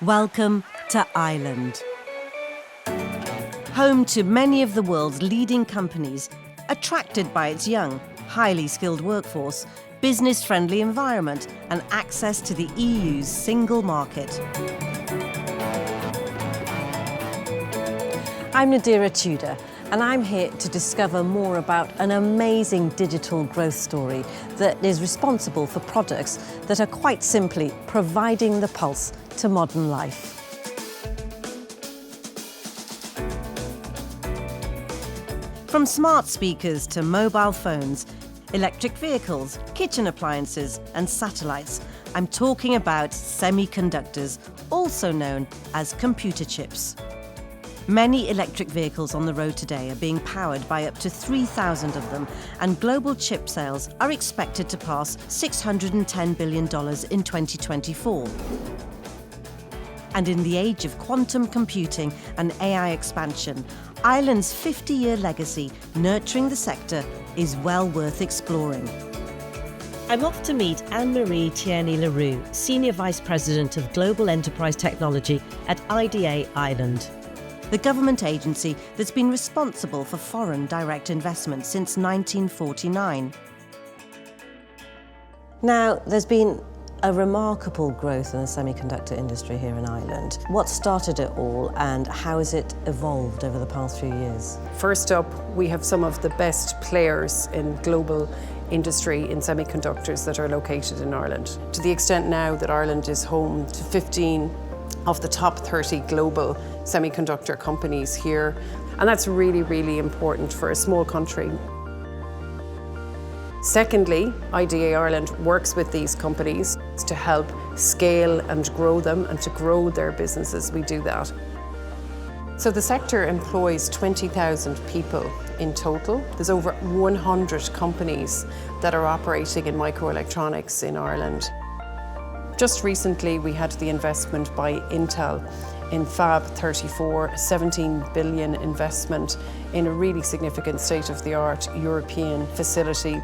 Welcome to Ireland. Home to many of the world's leading companies, attracted by its young, highly skilled workforce, business-friendly environment and access to the EU's single market. I'm Nadira Tudor, and I'm here to discover more about an amazing digital growth story that is responsible for products that are quite simply providing the pulse to modern life. From smart speakers to mobile phones, electric vehicles, kitchen appliances and satellites, I'm talking about semiconductors, also known as computer chips. Many electric vehicles on the road today are being powered by up to 3,000 of them, and global chip sales are expected to pass $610 billion in 2024. And in the age of quantum computing and AI expansion, Ireland's 50-year legacy nurturing the sector is well worth exploring. I'm off to meet Anne-Marie Tierney-Leroux, Senior Vice President of Global Enterprise Technology at IDA Ireland, the government agency that's been responsible for foreign direct investment since 1949. Now, there's been a remarkable growth in the semiconductor industry here in Ireland. What started it all and how has it evolved over the past few years? First up, we have some of the best players in global industry in semiconductors that are located in Ireland. To the extent now that Ireland is home to 15 of the top 30 global semiconductor companies here. And that's really, really important for a small country. Secondly, IDA Ireland works with these companies to help scale and grow them and to grow their businesses. We do that. So the sector employs 20,000 people in total. There's over 100 companies that are operating in microelectronics in Ireland. Just recently, we had the investment by Intel in Fab 34, a 17 billion investment in a really significant state-of-the-art European facility.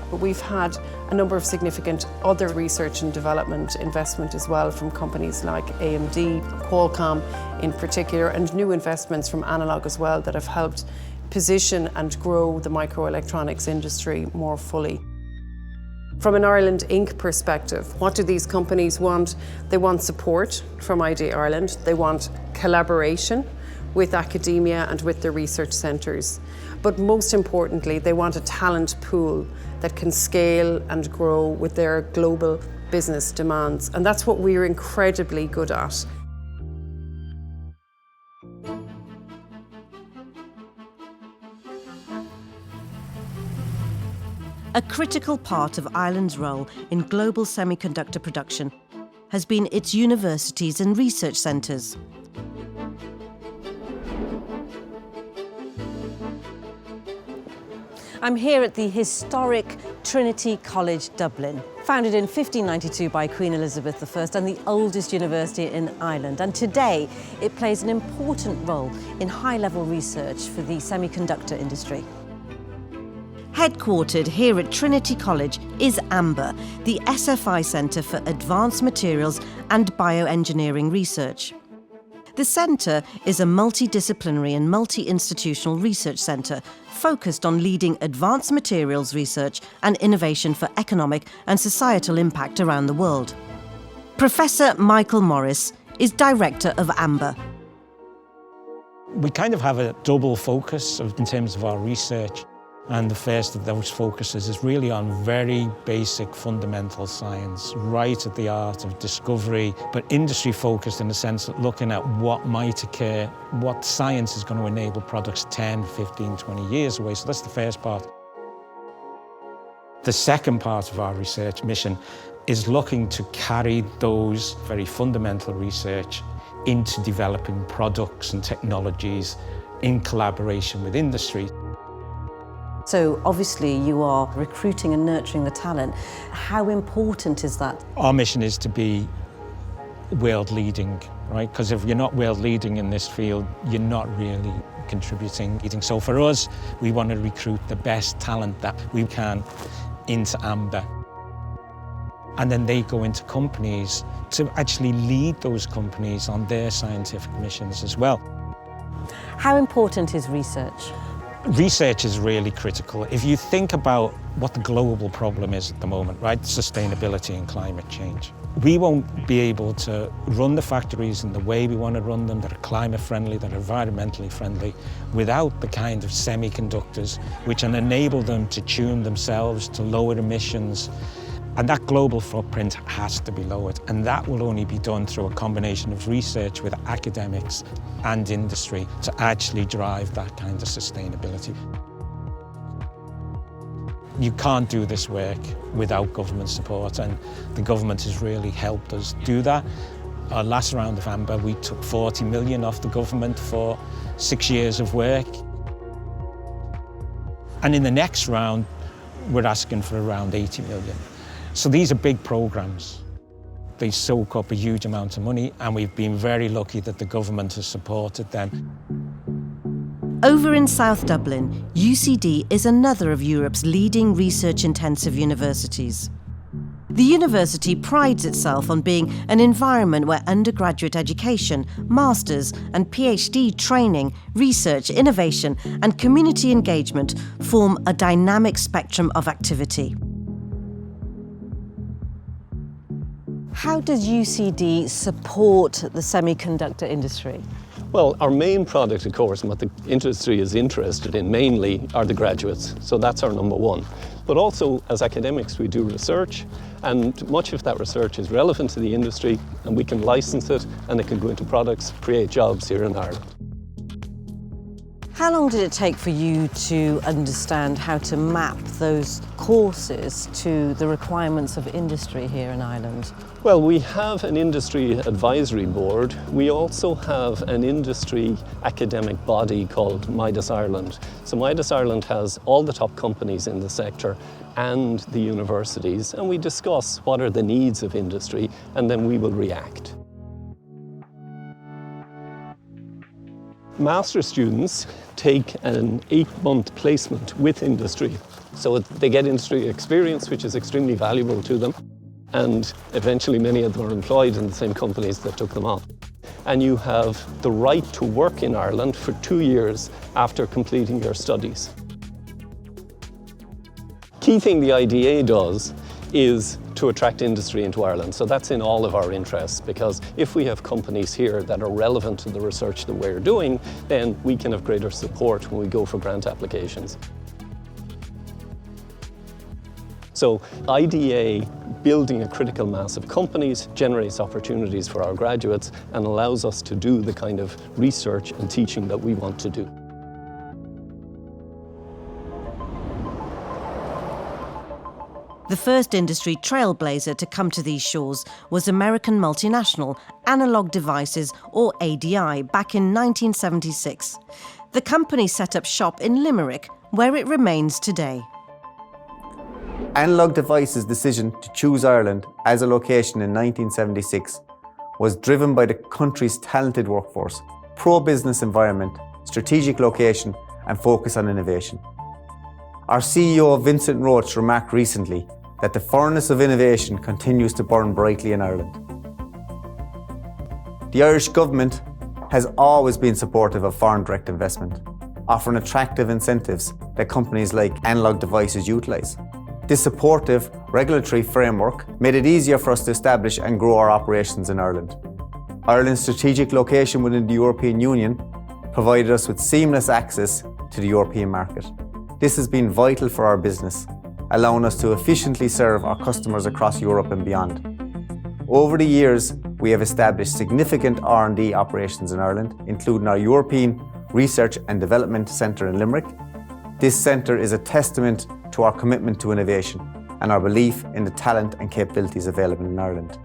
But we've had a number of significant other research and development investment as well from companies like AMD, Qualcomm in particular, and new investments from Analog as well that have helped position and grow the microelectronics industry more fully. From an Ireland Inc. perspective, what do these companies want? They want support from IDA Ireland. They want collaboration with academia and with the research centres. But most importantly, they want a talent pool that can scale and grow with their global business demands. And that's what we're incredibly good at. A critical part of Ireland's role in global semiconductor production has been its universities and research centres. I'm here at the historic Trinity College Dublin, founded in 1592 by Queen Elizabeth I and the oldest university in Ireland. And today it plays an important role in high-level research for the semiconductor industry. Headquartered here at Trinity College is AMBER, the SFI Centre for Advanced Materials and Bioengineering Research. The centre is a multidisciplinary and multi-institutional research centre focused on leading advanced materials research and innovation for economic and societal impact around the world. Professor Michael Morris is director of AMBER. We kind of have a double focus in terms of our research. And the first of those focuses is really on very basic fundamental science, right at the art of discovery, but industry focused in the sense of looking at what might occur, what science is going to enable products 10, 15, 20 years away. So that's the first part. The second part of our research mission is looking to carry those very fundamental research into developing products and technologies in collaboration with industry. So obviously you are recruiting and nurturing the talent. How important is that? Our mission is to be world leading, right? Because if you're not world leading in this field, you're not really contributing. So for us, we want to recruit the best talent that we can into AMBER. and then they go into companies to actually lead those companies on their scientific missions as well. How important is research? Research is really critical. If you think about what the global problem is at the moment, right? Sustainability and climate change. We won't be able to run the factories in the way we want to run them, that are climate friendly, that are environmentally friendly, without the kind of semiconductors which can enable them to tune themselves to lower emissions. And that global footprint has to be lowered. And that will only be done through a combination of research with academics and industry to actually drive that kind of sustainability. You can't do this work without government support, and the government has really helped us do that. Our last round of AMBER, we took 40 million off the government for 6 years of work. And in the next round, we're asking for around 80 million. So these are big programs. They soak up a huge amount of money, and we've been very lucky that the government has supported them. Over in South Dublin, UCD is another of Europe's leading research-intensive universities. The university prides itself on being an environment where undergraduate education, master's and PhD training, research, innovation and community engagement form a dynamic spectrum of activity. How does UCD support the semiconductor industry? Well, our main product, of course, and what the industry is interested in mainly are the graduates. So that's our number one. But also, as academics, we do research, and much of that research is relevant to the industry, and we can license it, and it can go into products, create jobs here in Ireland. How long did it take for you to understand how to map those courses to the requirements of industry here in Ireland? Well, we have an industry advisory board. We also have an industry academic body called Midas Ireland. So Midas Ireland has all the top companies in the sector and the universities, and we discuss what are the needs of industry, and then we will react. Master's students take an 8-month placement with industry. So they get industry experience, which is extremely valuable to them. And eventually many of them are employed in the same companies that took them on. And you have the right to work in Ireland for 2 years after completing your studies. Key thing the IDA does is to attract industry into Ireland. So that's in all of our interests, because if we have companies here that are relevant to the research that we're doing, then we can have greater support when we go for grant applications. So IDA, building a critical mass of companies, generates opportunities for our graduates and allows us to do the kind of research and teaching that we want to do. The first industry trailblazer to come to these shores was American multinational Analog Devices, or ADI, back in 1976. The company set up shop in Limerick, where it remains today. Analog Devices' decision to choose Ireland as a location in 1976 was driven by the country's talented workforce, pro-business environment, strategic location and focus on innovation. Our CEO Vincent Roach remarked recently that the furnace of innovation continues to burn brightly in Ireland. The Irish government has always been supportive of foreign direct investment, offering attractive incentives that companies like Analog Devices utilise. This supportive regulatory framework made it easier for us to establish and grow our operations in Ireland. Ireland's strategic location within the European Union provided us with seamless access to the European market. This has been vital for our business, allowing us to efficiently serve our customers across Europe and beyond. Over the years, we have established significant R&D operations in Ireland, including our European Research and Development Centre in Limerick. This centre is a testament to our commitment to innovation and our belief in the talent and capabilities available in Ireland.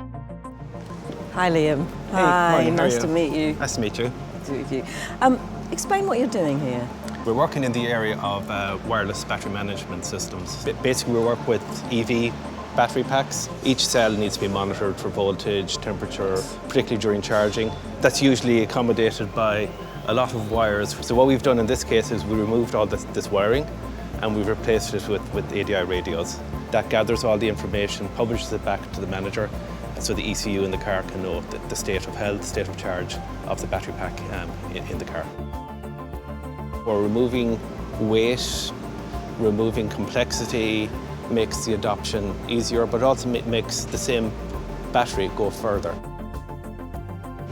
Hi Liam. Hey, Hi, morning, nice to meet you. Nice to meet you. Nice to meet you. Explain what you're doing here. We're working in the area of wireless battery management systems. Basically, we work with EV battery packs. Each cell needs to be monitored for voltage, temperature, particularly during charging. That's usually accommodated by a lot of wires. So what we've done in this case is we removed all this wiring, and we've replaced it with ADI radios. That gathers all the information, publishes it back to the manager, so the ECU in the car can know the state of health, state of charge of the battery pack in the car. We're removing weight, removing complexity, makes the adoption easier, but also makes the same battery go further.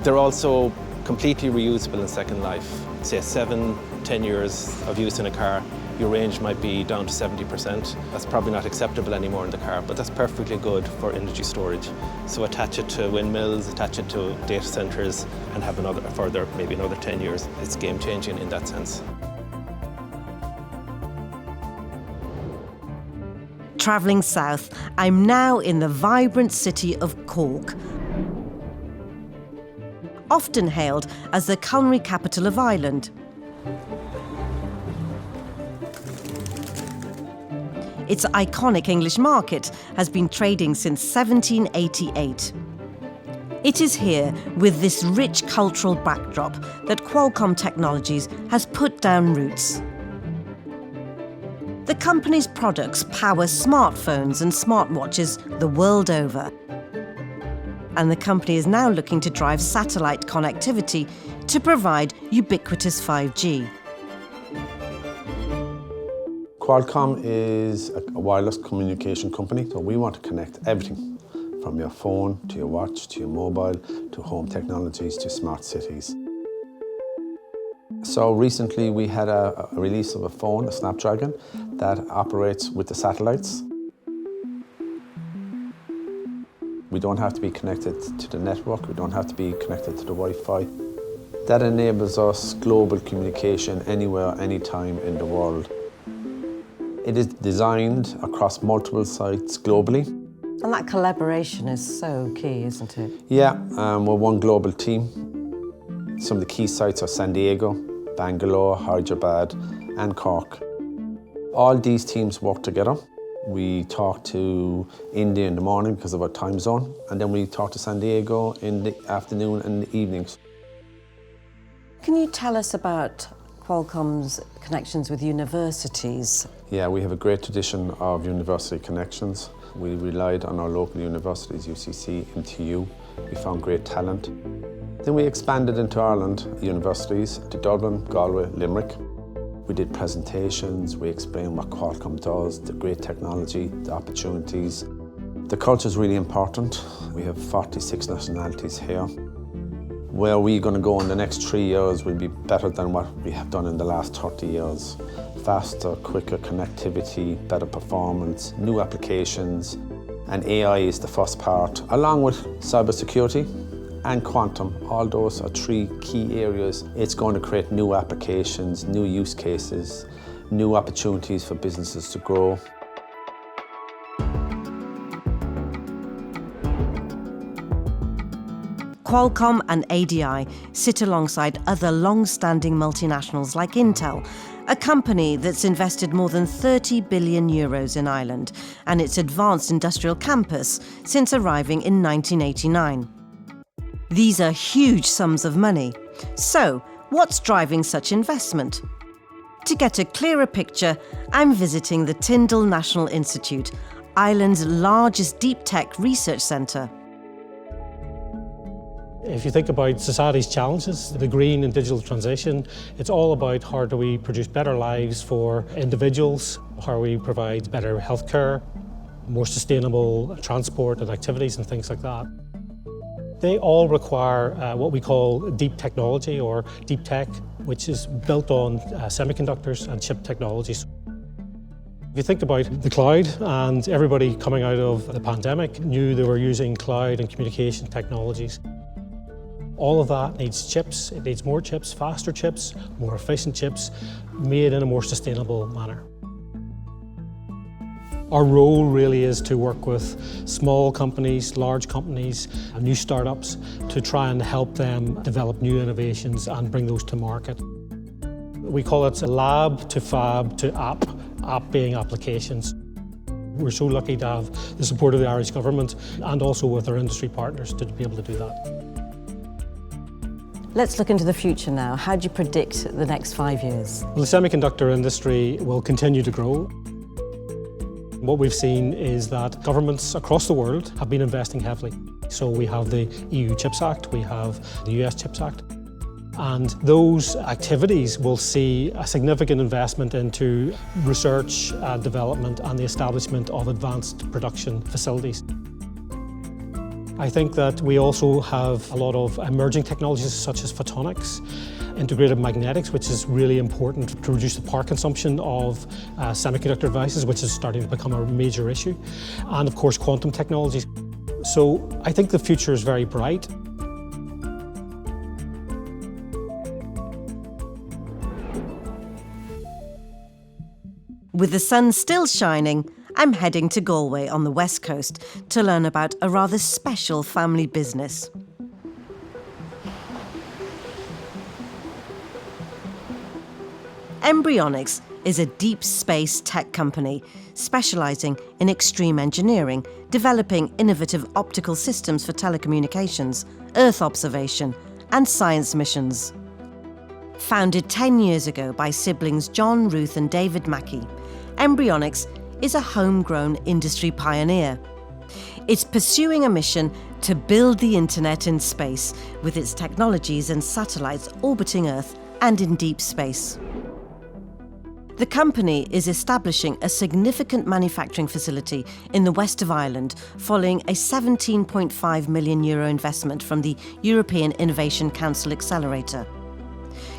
They're also completely reusable in second life. Say 7-10 years of use in a car, your range might be down to 70%. That's probably not acceptable anymore in the car, but that's perfectly good for energy storage. So attach it to windmills, attach it to data centers, and have maybe another 10 years. It's game changing in that sense. Travelling south, I'm now in the vibrant city of Cork, often hailed as the culinary capital of Ireland. Its iconic English market has been trading since 1788. It is here, with this rich cultural backdrop, that Qualcomm Technologies has put down roots. The company's products power smartphones and smartwatches the world over. And the company is now looking to drive satellite connectivity to provide ubiquitous 5G. Qualcomm is a wireless communication company, so we want to connect everything from your phone to your watch to your mobile to home technologies to smart cities. So recently we had a release of a phone, a Snapdragon, that operates with the satellites. We don't have to be connected to the network, we don't have to be connected to the Wi-Fi. That enables us global communication anywhere, anytime in the world. It is designed across multiple sites globally. And that collaboration is so key, isn't it? Yeah, we're one global team. Some of the key sites are San Diego, Bangalore, Hyderabad, and Cork. All these teams work together. We talk to India in the morning because of our time zone, and then we talk to San Diego in the afternoon and the evenings. Can you tell us about Qualcomm's connections with universities? Yeah, we have a great tradition of university connections. We relied on our local universities, UCC, NTU. We found great talent. Then we expanded into Ireland universities to Dublin, Galway, Limerick. We did presentations, we explained what Qualcomm does, the great technology, the opportunities. The culture is really important. We have 46 nationalities here. Where we're going to go in the next 3 years will be better than what we have done in the last 30 years. Faster, quicker connectivity, better performance, new applications, and AI is the first part, along with cybersecurity and quantum. All those are three key areas. It's going to create new applications, new use cases, new opportunities for businesses to grow. Qualcomm and ADI sit alongside other long-standing multinationals like Intel, a company that's invested more than 30 billion euros in Ireland and its advanced industrial campus since arriving in 1989. These are huge sums of money. So, what's driving such investment? To get a clearer picture, I'm visiting the Tyndall National Institute, Ireland's largest deep tech research centre. If you think about society's challenges, the green and digital transition, it's all about how do we produce better lives for individuals, how we provide better healthcare, more sustainable transport and activities and things like that. They all require what we call deep technology or deep tech, which is built on semiconductors and chip technologies. If you think about the cloud, and everybody coming out of the pandemic knew they were using cloud and communication technologies. All of that needs chips. It needs more chips, faster chips, more efficient chips, made in a more sustainable manner. Our role really is to work with small companies, large companies, and new startups to try and help them develop new innovations and bring those to market. We call it lab to fab to app being applications. We're so lucky to have the support of the Irish government and also with our industry partners to be able to do that. Let's look into the future now. How do you predict the next 5 years? Well, the semiconductor industry will continue to grow. What we've seen is that governments across the world have been investing heavily. So we have the EU Chips Act, we have the US Chips Act, and those activities will see a significant investment into research and development and the establishment of advanced production facilities. I think that we also have a lot of emerging technologies such as photonics, integrated magnetics, which is really important to reduce the power consumption of semiconductor devices, which is starting to become a major issue, and of course quantum technologies. So I think the future is very bright. With the sun still shining, I'm heading to Galway on the west coast to learn about a rather special family business. Mbryonics is a deep space tech company specialising in extreme engineering, developing innovative optical systems for telecommunications, Earth observation and science missions. Founded 10 years ago by siblings John, Ruth and David Mackey, Mbryonics is a homegrown industry pioneer. It's pursuing a mission to build the internet in space with its technologies and satellites orbiting Earth and in deep space. The company is establishing a significant manufacturing facility in the west of Ireland following a €17.5 million investment from the European Innovation Council Accelerator.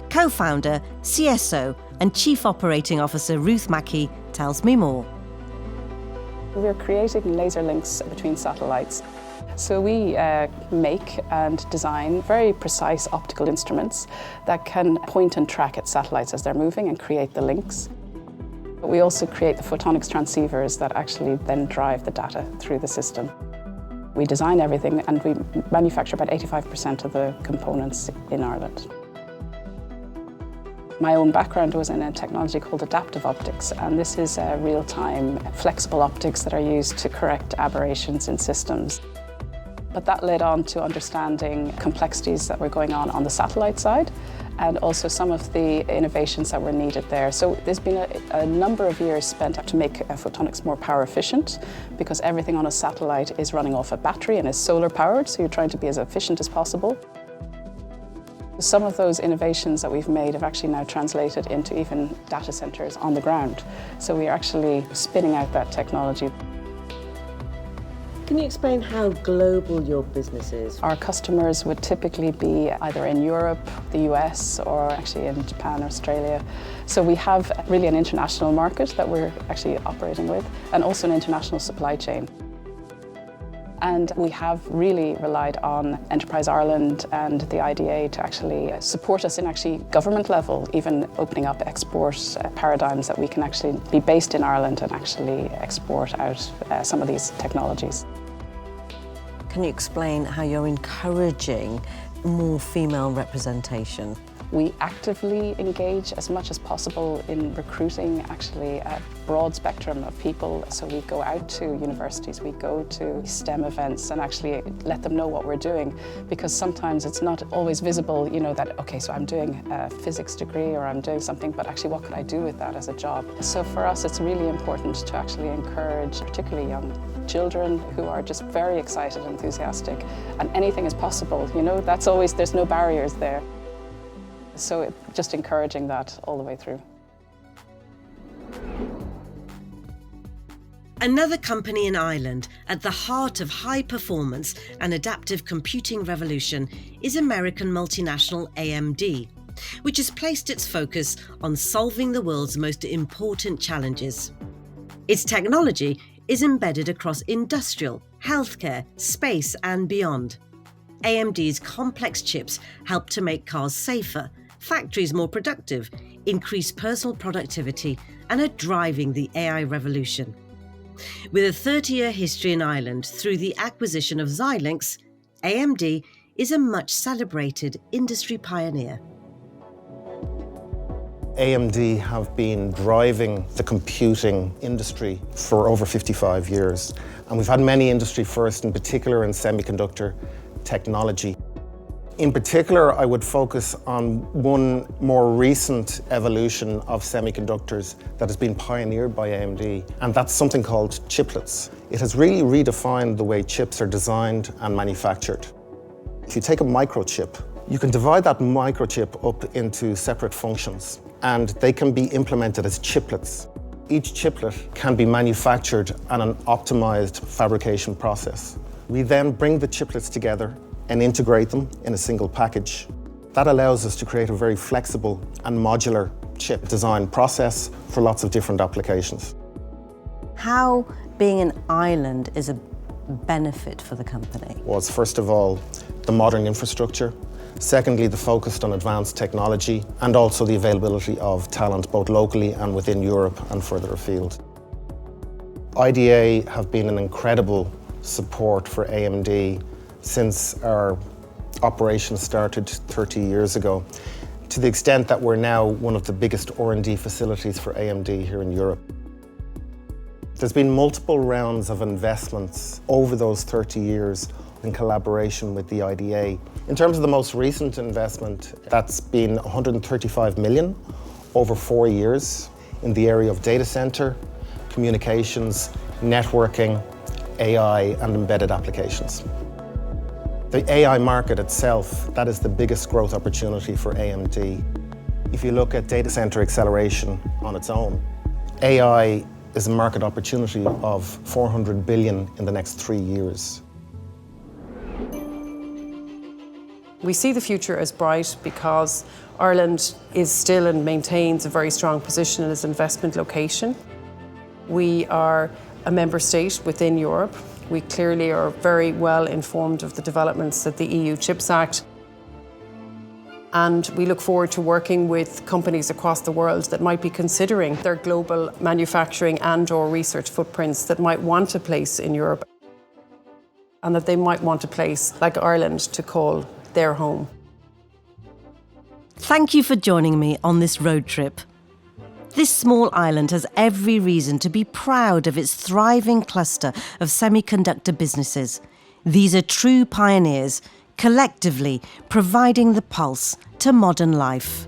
Co-founder, CSO and Chief Operating Officer Ruth Mackey tells me more. We're creating laser links between satellites. So we make and design very precise optical instruments that can point and track at satellites as they're moving and create the links. We also create the photonics transceivers that actually then drive the data through the system. We design everything and we manufacture about 85% of the components in Ireland. My own background was in a technology called adaptive optics, and this is real-time flexible optics that are used to correct aberrations in systems. But that led on to understanding complexities that were going on the satellite side, and also some of the innovations that were needed there. So there's been a number of years spent to make photonics more power efficient, because everything on a satellite is running off a battery and is solar powered, so you're trying to be as efficient as possible. Some of those innovations that we've made have actually now translated into even data centers on the ground. So we are actually spinning out that technology. Can you explain how global your business is? Our customers would typically be either in Europe, the US, or actually in Japan or Australia. So we have really an international market that we're actually operating with, and also an international supply chain. And we have really relied on Enterprise Ireland and the IDA to actually support us in actually government level, even opening up export paradigms that we can actually be based in Ireland and actually export out some of these technologies. Can you explain how you're encouraging more female representation? We actively engage as much as possible in recruiting actually a broad spectrum of people. So we go out to universities, we go to STEM events and actually let them know what we're doing, because sometimes it's not always visible, you know, that, okay, so I'm doing a physics degree or I'm doing something, but actually what could I do with that as a job? So for us, it's really important to actually encourage particularly young children who are just very excited and enthusiastic, and anything is possible, you know, that's always, there's no barriers there. So just encouraging that all the way through. Another company in Ireland at the heart of high performance and adaptive computing revolution is American multinational AMD, which has placed its focus on solving the world's most important challenges. Its technology is embedded across industrial, healthcare, space and beyond. AMD's complex chips help to make cars safer, factories more productive, increase personal productivity and are driving the AI revolution. With a 30-year history in Ireland through the acquisition of Xilinx, AMD is a much celebrated industry pioneer. AMD have been driving the computing industry for over 55 years. And we've had many industry firsts, in particular in semiconductor technology. In particular, I would focus on one more recent evolution of semiconductors that has been pioneered by AMD, and that's something called chiplets. It has really redefined the way chips are designed and manufactured. If you take a microchip, you can divide that microchip up into separate functions, and they can be implemented as chiplets. Each chiplet can be manufactured on an optimized fabrication process. We then bring the chiplets together and integrate them in a single package. That allows us to create a very flexible and modular chip design process for lots of different applications. How being an island is a benefit for the company? Was first of all the modern infrastructure, secondly the focus on advanced technology, and also the availability of talent both locally and within Europe and further afield. IDA have been an incredible support for AMD since our operation started 30 years ago, to the extent that we're now one of the biggest R&D facilities for AMD here in Europe. There's been multiple rounds of investments over those 30 years in collaboration with the IDA. In terms of the most recent investment, that's been 135 million over 4 years in the area of data center, communications, networking, AI, and embedded applications. The AI market itself, that is the biggest growth opportunity for AMD. If you look at data center acceleration on its own, AI is a market opportunity of 400 billion in the next 3 years. We see the future as bright because Ireland is still and maintains a very strong position as an investment location. We are a member state within Europe. We clearly are very well informed of the developments at the EU Chips Act. And we look forward to working with companies across the world that might be considering their global manufacturing and/or research footprints that might want a place in Europe and that they might want a place like Ireland to call their home. Thank you for joining me on this road trip. This small island has every reason to be proud of its thriving cluster of semiconductor businesses. These are true pioneers, collectively providing the pulse to modern life.